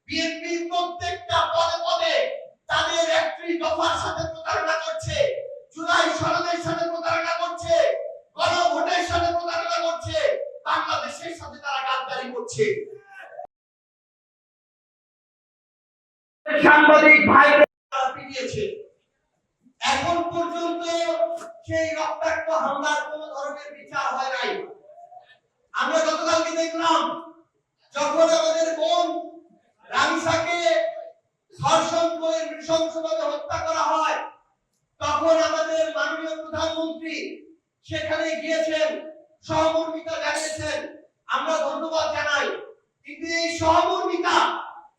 BNP প্রত্যেকটা পদে পদে তাদের একটি দফার সাথে প্রতারণা করছে, জুলাই সনদের সাথে প্রতারণা করছে, গণভোটের সাথে প্রতারণা করছে, বাংলাদেশের সাথে তারা গাদ্দারি করছে। সাংবাদিক ভাইদের পিটিয়েছে, এখন পর্যন্ত সেই রক্তাক্ত হামলার কোন ধরনের বিচার হয় নাই। আমরা গতকালকে দেখলাম যখন আমাদের বোন রামিসাকে ধর্ষণ করে নৃশংসভাবে হত্যা করা হয়, তখন আমাদের মাননীয় প্রধানমন্ত্রী সেখানে গিয়েছেন, সহমর্মিতা জানিয়েছেন, আমরা ধন্যবাদ জানাই। কিন্তু এই সহমর্মিতা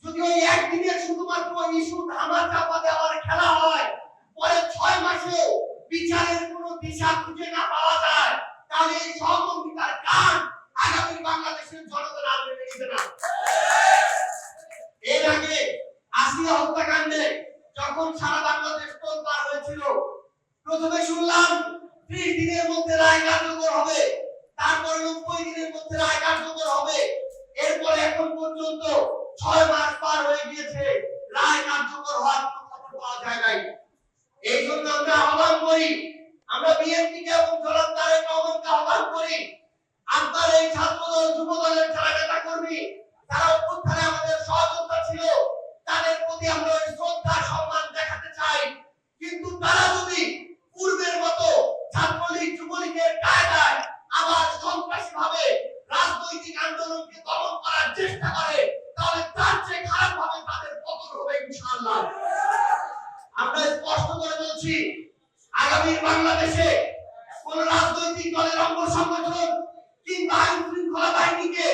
যদি ওই একদিনের শুধুমাত্র ইস্যু ধামা চাপা দেওয়ার খেলা হয়, পরে 6 মাসেও বিচারের কোনো দিশা খুঁজে না পাওয়া যায়, তাহলে এই সহমর্মিতার কাজ আগামী বাংলাদেশের জনগণ আর মেনে নিবে না। এর আগে আসিয়া হত্যাকাণ্ডে যখন সারা বাংলাদেশ তোলপাড় হয়েছিল, প্রথমে শুনলাম 30 দিনের মধ্যে রায় কার্যকর হবে, তারপরে 90 দিনের মধ্যে রায় কার্যকর হবে, এরপরে এখন পর্যন্ত 6 মাস পার হয়ে গিয়েছে, রায় কার্যকর হওয়ার কোনো খবর পাওয়া যায় নাই। এই জন্য আমরা আহ্বান করি, আমরা বিএনপিকে এবং জনাব তারেক রহমানকে আহ্বান করি, আপনার এই ছাত্রদল যুবদলের যারা নেতা কর্মী, তারা অভ্যুত্থানে আমাদের সহযোগিতা ছিল, তাদের প্রতি আমরা শ্রদ্ধা সম্মান দেখাতে চাই। কিন্তু তারা যদি পূর্বের মতো ছাত্রলীগ যুবলীগের কায়দায় আবার সন্ত্রাসী ভাবে রাজনৈতিক আন্দোলনকে দমন করার চেষ্টা করে, তাহলে তার চেয়ে খারাপ ভাবে তাদের পতন হবে ইনশাআল্লাহ। আমরা স্পষ্ট করে বলছি, আগামী বাংলাদেশে কোন রাজনৈতিক দলের অঙ্গ সংগঠন কিংবা আইন শৃঙ্খলা বাহিনীকে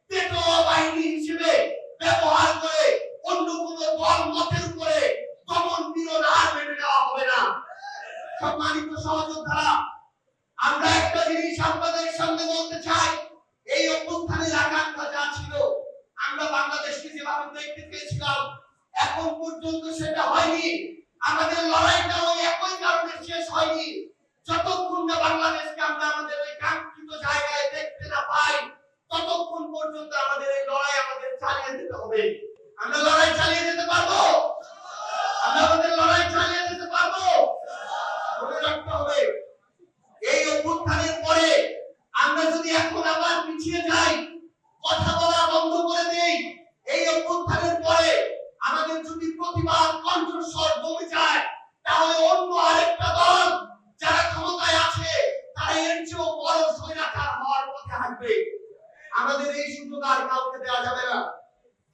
পেটোয়া বাহিনী হিসেবে ব্যবহার করে অন্য কোন দল মতের উপরে দমন পীড়ন আর মেনে নেওয়া হবে না। সম্মানিত সহযোদ্ধারা, আমরা একটা জিনিস আপনাদের সামনে বলতে চাই, এই অভ্যুত্থানের আকাঙ্ক্ষা যা ছিল, আমরা বাংলাদেশকে যেভাবে দেখতে পেয়েছিলাম, এখন পর্যন্ত সেটা হয়নি। আমাদের লড়াইটা ওই একই কারণে শেষ হয়নি, যতক্ষণ না বাংলাদেশকে আমরা আমাদের ওই কাঙ্ক্ষিত জায়গায় দেখতে না পাই, ততক্ষণ পর্যন্ত আমাদের এই লড়াই আমাদের চালিয়ে যেতে হবে। আমরা লড়াই চালিয়ে যেতে পারবো, আমরা আমাদের লড়াই চালিয়ে যেতে পারবো, মনে রাখতে হবে। এই অভ্যুত্থানের পরে আমরা যদি এখন আবার পিছিয়ে যাই, কথা বলা বন্ধ করে দেই, এই অভ্যুত্থানের পরে আমাদের যদি প্রতিবাদ কণ্ঠস্বর কমে যায়, তাহলে অন্য আরেকটা দল যারা ক্ষমতায় আছে তারা এর চেয়েও বড় স্বৈরাচার হওয়ার পথে হাঁটবে। আমাদের এই সুযোগ আর কাউকে দেওয়া যাবে না।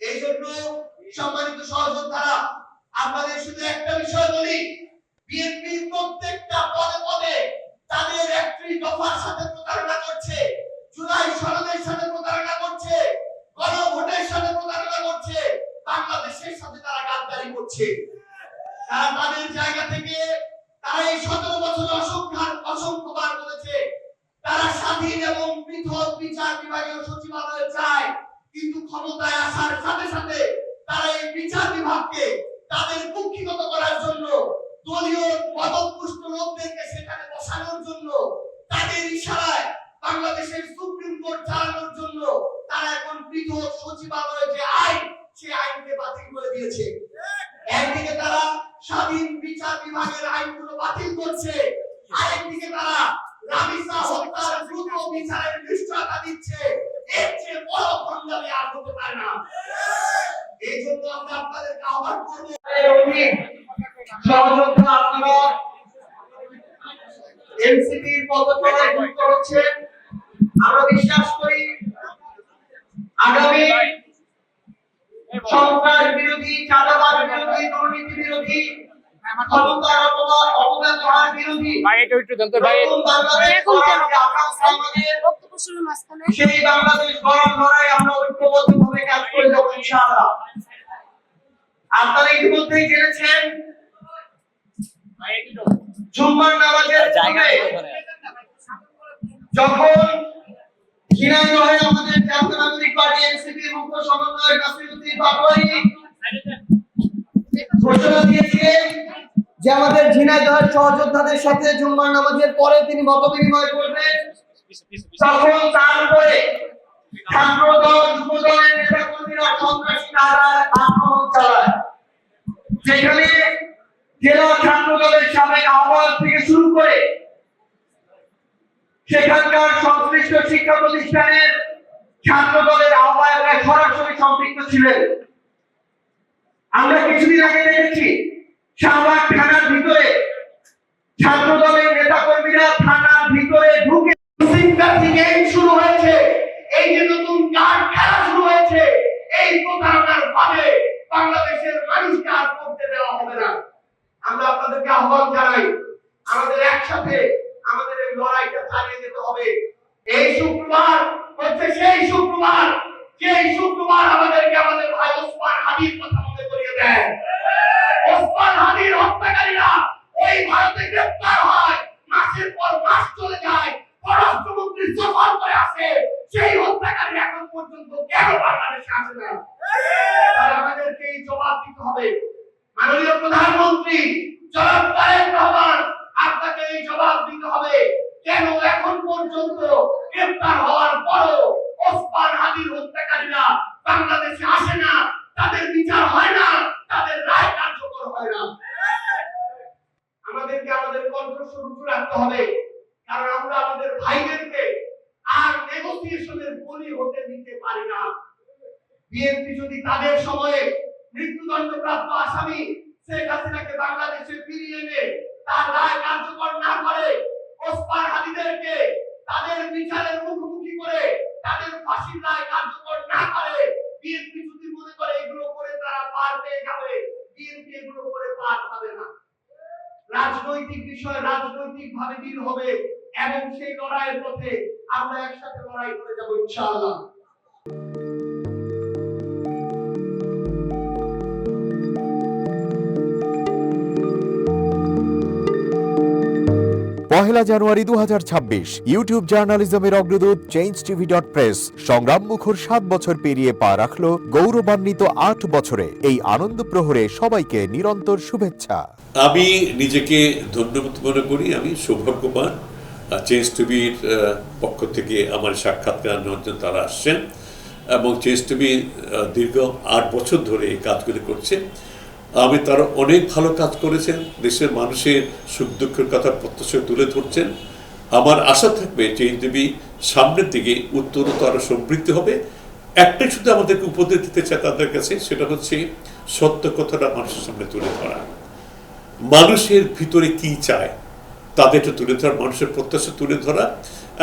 এই জন্য সম্মানিত সহযোদ্ধারা, আপনাদের শুধু একটা বিষয় বলি, বিএনপি প্রত্যেকটা পদে পদে তাদের একটি দফার সাথে প্রতারণা করছে, জুলাই সনদের সাথে প্রতারণা করছে, গণভোটের সাথে প্রতারণা করছে, বাংলাদেশের সাথে তারা গাদ্দারি করছে। তারা তাদের জায়গা থেকে তারা এই 17 বছর অসংখ্যবার বলেছে তারা স্বাধীন এবং পৃথক বিচার বিভাগীয় সচিবালয় চায়, কিন্তু ক্ষমতায় আসার সাথে সাথে তারা এই বিচার বিভাগকে তাদের কুক্ষিগত করার জন্য, দলীয় পদপুষ্ট লোকদেরকে সেখানে বসানোর জন্য, তাদের ইশারায় বাংলাদেশের সুপ্রিম কোর্ট চালানোর জন্য তারা এখন পৃথক সচিবালয় যে আইন, সেই আইনকে বাতিল করে দিয়েছে। একদিকে তারা স্বাধীন বিচার বিভাগের আইনগুলো বাতিল করছে, আরেকদিকে তারা রামিসা হত্যার দ্রুত বিচারের নিশ্চয়তা দিচ্ছে। এর চেয়ে বড় ভণ্ডামি আর হতে পারে না। এই জন্য আমরা আপনাদেরকে আহ্বান করবো, সহযোদ্ধা আপনারা এনসিপির পদতলায় যুক্ত হচ্ছেন। আমরা বিশ্বাস করি আগামী সন্ত্রাস বিরোধী, চাঁদাবাজ বিরোধী, দুর্নীতি বিরোধী, ক্ষমতার অপব্যবহার বিরোধী, সেই বাংলাদেশ গড়ার লড়াই আমরা ঐক্যবদ্ধভাবে কাজ করে যাব ইনশাআল্লাহ। আপনারা ইতিমধ্যেই জেনেছেন জুম্মার নামাজের পূর্বে যখন ঝিনাইদহে আমাদের জাতীয় নাগরিক পার্টি এনসিপির মুখ্য সমন্বয়ক নাসিরউদ্দিন পাটোয়ারি ঘোষণা দিয়েছিলেন যে আমাদের ঝিনাইদহের সহযোদ্ধাদের সাথে জুম্মার নামাজের পরে তিনি মত বিনিময় করবেন, তখন তার উপরে ছাত্রদল যুবদলের নেতাকর্মীরা সন্ত্রাসী নারায় আক্রমণ চালায়, যেখানে জেলা ছাত্রদলের সাবেক আহ্বায়ক থেকে শুরু করে সেখানকার সংশ্লিষ্ট শিক্ষা প্রতিষ্ঠানের ছাত্রদলের আহ্বায়করা সরাসরি সম্পৃক্ত ছিলেন। আমরা কিছুদিন আগে দেখেছি শাহবাগ থানার ভিতরে ছাত্রদলের নেতাকর্মীরা থানার ভিতরে ঢুকে সিম্প্যাথি গেম শুরু হয়েছে, এই যে নতুন কার্ড খেলা শুরু হয়েছে, এই প্রতারণার ভাবে বাংলাদেশের মানুষকে আর করতে দেওয়া হবে না। আমরা আপনাদেরকে আহ্বান জানাই, আমাদের একসাথে আমাদের এই লড়াইটা চালিয়ে যেতে হবে। এই শুক্রবার হচ্ছে সেই শুক্রবার, যেই শুক্রবার আমাদেরকে আমাদের ভাই ওসমান হাদির কথা মনে করিয়ে দেয়। ওসমান হাদির হত্যাকারীরা ওই ভারতে গ্রেফতার হয়, মাসের পর মাস চলে যায়, পররাষ্ট্রমন্ত্রী সফর করে আসে, সেই হত্যাকারী এখন পর্যন্ত কেন বাংলাদেশে আসে না? তাহলে আমাদেরকে এই জবাব দিতে হবে। মাননীয় প্রধানমন্ত্রী জনাব তারেক রহমান, আপনাকে এই জবাব দিতে হবে, কেন এখন পর্যন্ত গ্রেফতার হওয়ার পরও ওসমান হাদির হত্যাকারীরা বাংলাদেশে আসে না, তাদের বিচার হয় না, তাদের রায় কার্যকর হয় না। আমাদেরকে আমাদের কণ্ঠস্বর উঁচু রাখতে হবে, কারণ আমরা আমাদের ভাইদেরকে আর নেগোসিয়েশনের বলি হতে দিতে পারি না। বিএনপি যদি তাদের সময়ে মৃত্যুদণ্ডপ্রাপ্ত আসামি শেখ হাসিনাকে বাংলাদেশে ফিরিয়ে এনে তার রায় কার্যকর না করে, ওসমান হাদিদেরকে তাদের বিচারের মুখোমুখি করে তাদের ফাঁসির রায় কার্যকর না করে, বিএনপি যদি মনে করে এগুলো করে তারা পার পেয়ে যাবে, বিএনপি এগুলো করে পার পাবে না। রাজনৈতিক বিষয় রাজনৈতিক ভাবে ডিল হবে এবং সেই লড়াইয়ের পথে আমরা একসাথে লড়াই করে যাব ইনশাআল্লাহ। পহেলা জানুয়ারি 2026 ইউটিউব জার্নালিজমের অগ্রদূত changeTV.press সংগ্রাম মুখর 7 বছর পেরিয়ে পা রাখলো গৌরবান্বিত 8 বছরে। এই আনন্দ প্রহরে সবাইকে নিরন্তর শুভেচ্ছা। আমি নিজেকে ধন্যবাদ মনে করি, আমি সৌভাগ্যবান চেঞ্জ টিভির পক্ষ থেকে আমার সাক্ষাৎকার নেওয়ার জন্য তারা আসছেন এবং চেঞ্জ টিভি দীর্ঘ 8 বছর ধরে এই কাজগুলি করছে। আমি তারা অনেক ভালো কাজ করেছেন, দেশের মানুষের সুখ দুঃখের কথা প্রত্যক্ষ তুলে ধরছেন। আমার আশা থাকবে চেঞ্জ টিভি সামনের দিকে উত্তরোত্তর আরো সমৃদ্ধি হবে। একটাই শুধু আমাদেরকে উপদেশ দিতে চাই তাদের কাছে, সেটা হচ্ছে সত্য কথাটা মানুষের সামনে তুলে ধরা, মানুষের ভিতরে কি চায় তাদেরটা তুলে ধরা, মানুষের প্রত্যাশা তুলে ধরা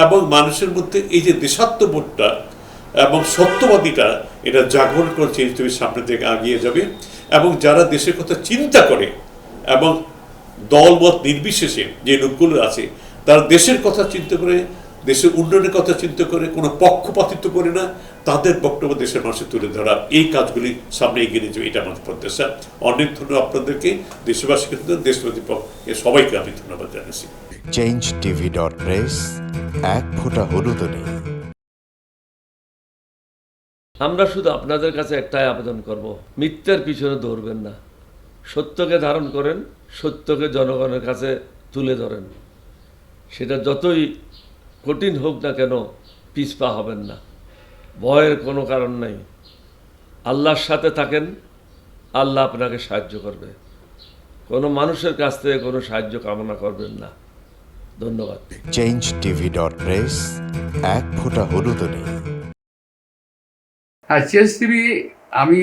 এবং মানুষের মধ্যে এই যে দেশাত্মবোধটা এবং সত্যবাদীটা এটা জাগরণ করে চেঞ্জ টিভির সামনের দিকে এগিয়ে যাবে। এবং যারা দেশের কথা চিন্তা করে এবং দলমত নির্বিশেষে যে লোকগুলো আছে তারা দেশের কথা চিন্তা করে, দেশের উন্নয়নের কথা চিন্তা করে, কোনো পক্ষপাতিত্ব করে না, তাদের বক্তব্য দেশের মানুষের তুলে ধরা, এই কাজগুলি সামনে এগিয়ে নিয়ে যাবে, এটা আমাদের প্রত্যাশা। অনেক ধন্যবাদ আপনাদেরকে, দেশবাসীকে, দেশবাসী সবাইকে আমি ধন্যবাদ জানাচ্ছি। changeTV.press এক ফোঁটা হলুদও নেই। আমরা শুধু আপনাদের কাছে একটাই আবেদন করব, মিথ্যার পিছনে দৌড়বেন না, সত্যকে ধারণ করেন, সত্যকে জনগণের কাছে তুলে ধরেন। সেটা যতই কঠিন হোক না কেন পিছপা হবেন না, ভয়ের কোনো কারণ নাই। আল্লাহর সাথে থাকেন, আল্লাহ আপনাকে সাহায্য করবে। কোনো মানুষের কাছ থেকে কোনো সাহায্য কামনা করবেন না। ধন্যবাদ। changeTV.press এক ফোঁটা হলুদও নেই। হ্যাঁ, চেঞ্জ টিভি আমি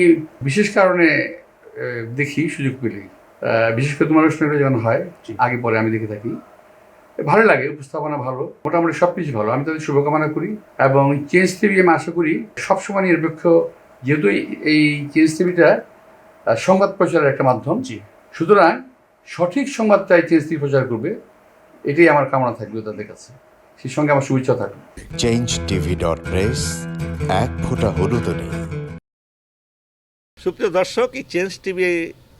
বিশেষ কারণে দেখি সুযোগ পেলে, বিশেষ করে তোমার অনুষ্ঠানটা যখন হয় আগে পরে আমি দেখে থাকি, ভালো লাগে, উপস্থাপনা ভালো, মোটামুটি সব কিছু ভালো। আমি তাদের শুভকামনা করি এবং চেঞ্জ টিভি আমি আশা করি সবসময় নিরপেক্ষ, যেহেতু এই চেঞ্জ টিভিটা সংবাদ প্রচারের একটা মাধ্যম, সুতরাং সঠিক সংবাদটাই চেঞ্জ টিভি প্রচার করবে, এটাই আমার কামনা থাকবে তাদের কাছে, সেই সঙ্গে আমার শুভেচ্ছা থাকবে। changeTV.press এক ফোঁটা হলুদও নেই। সুপ্রিয় দর্শক, এই চেঞ্জ টিভি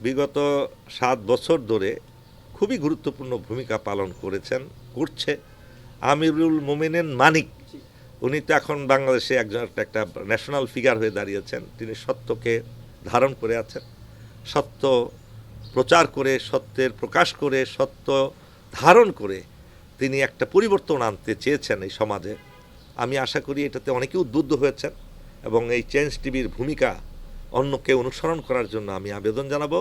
বিগত 7 বছর ধরে খুবই গুরুত্বপূর্ণ ভূমিকা পালন করছে আমিরুল মোমিনিন মানিক। উনি তো এখন বাংলাদেশে একটা ন্যাশনাল ফিগার হয়ে দাঁড়িয়েছেন। তিনি সত্যকে ধারণ করে আছেন, সত্য প্রচার করে, সত্যের প্রকাশ করে, সত্য ধারণ করে তিনি একটা পরিবর্তন আনতে চেয়েছেন এই সমাজে। আমি আশা করি এটাতে অনেকে উদ্বুদ্ধ হয়েছেন এবং এই চেঞ্জ টিভির ভূমিকা অন্যকে অনুসরণ করার জন্য আমি আবেদন জানাবো।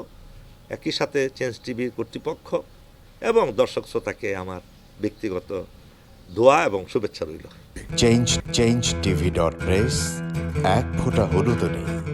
একই সাথে চেঞ্জ টিভির কর্তৃপক্ষ এবং দর্শক শ্রোতাকে আমার ব্যক্তিগত দোয়া এবং শুভেচ্ছা রইল। change.tv.press এক ফোঁটা হলুদ নেই।